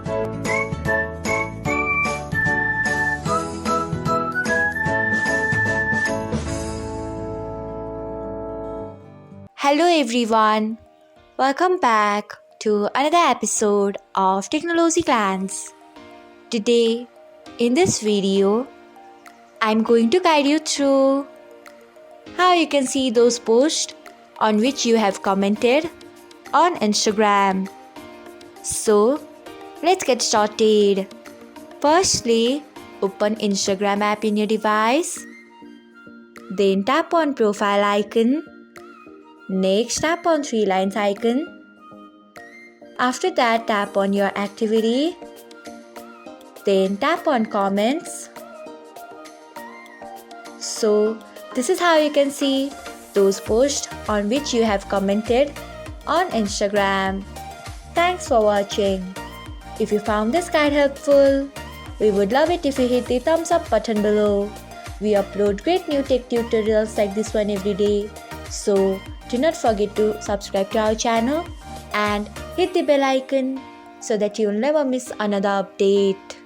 Hello everyone, welcome back to another episode of Technologyglance. Today, in this video, I'm going to guide you through how you can see those posts on which you have commented on Instagram. So, let's get started. Firstly, open Instagram app in your device. Then tap on profile icon. Next, tap on three lines icon. After that, tap on your activity. Then tap on comments. So, this is how you can see those posts on which you have commented on Instagram. Thanks for watching. If you found this guide helpful, we would love it if you hit the thumbs up button below. We upload great new tech tutorials like this one every day. So, do not forget to subscribe to our channel and hit the bell icon so that you'll never miss another update.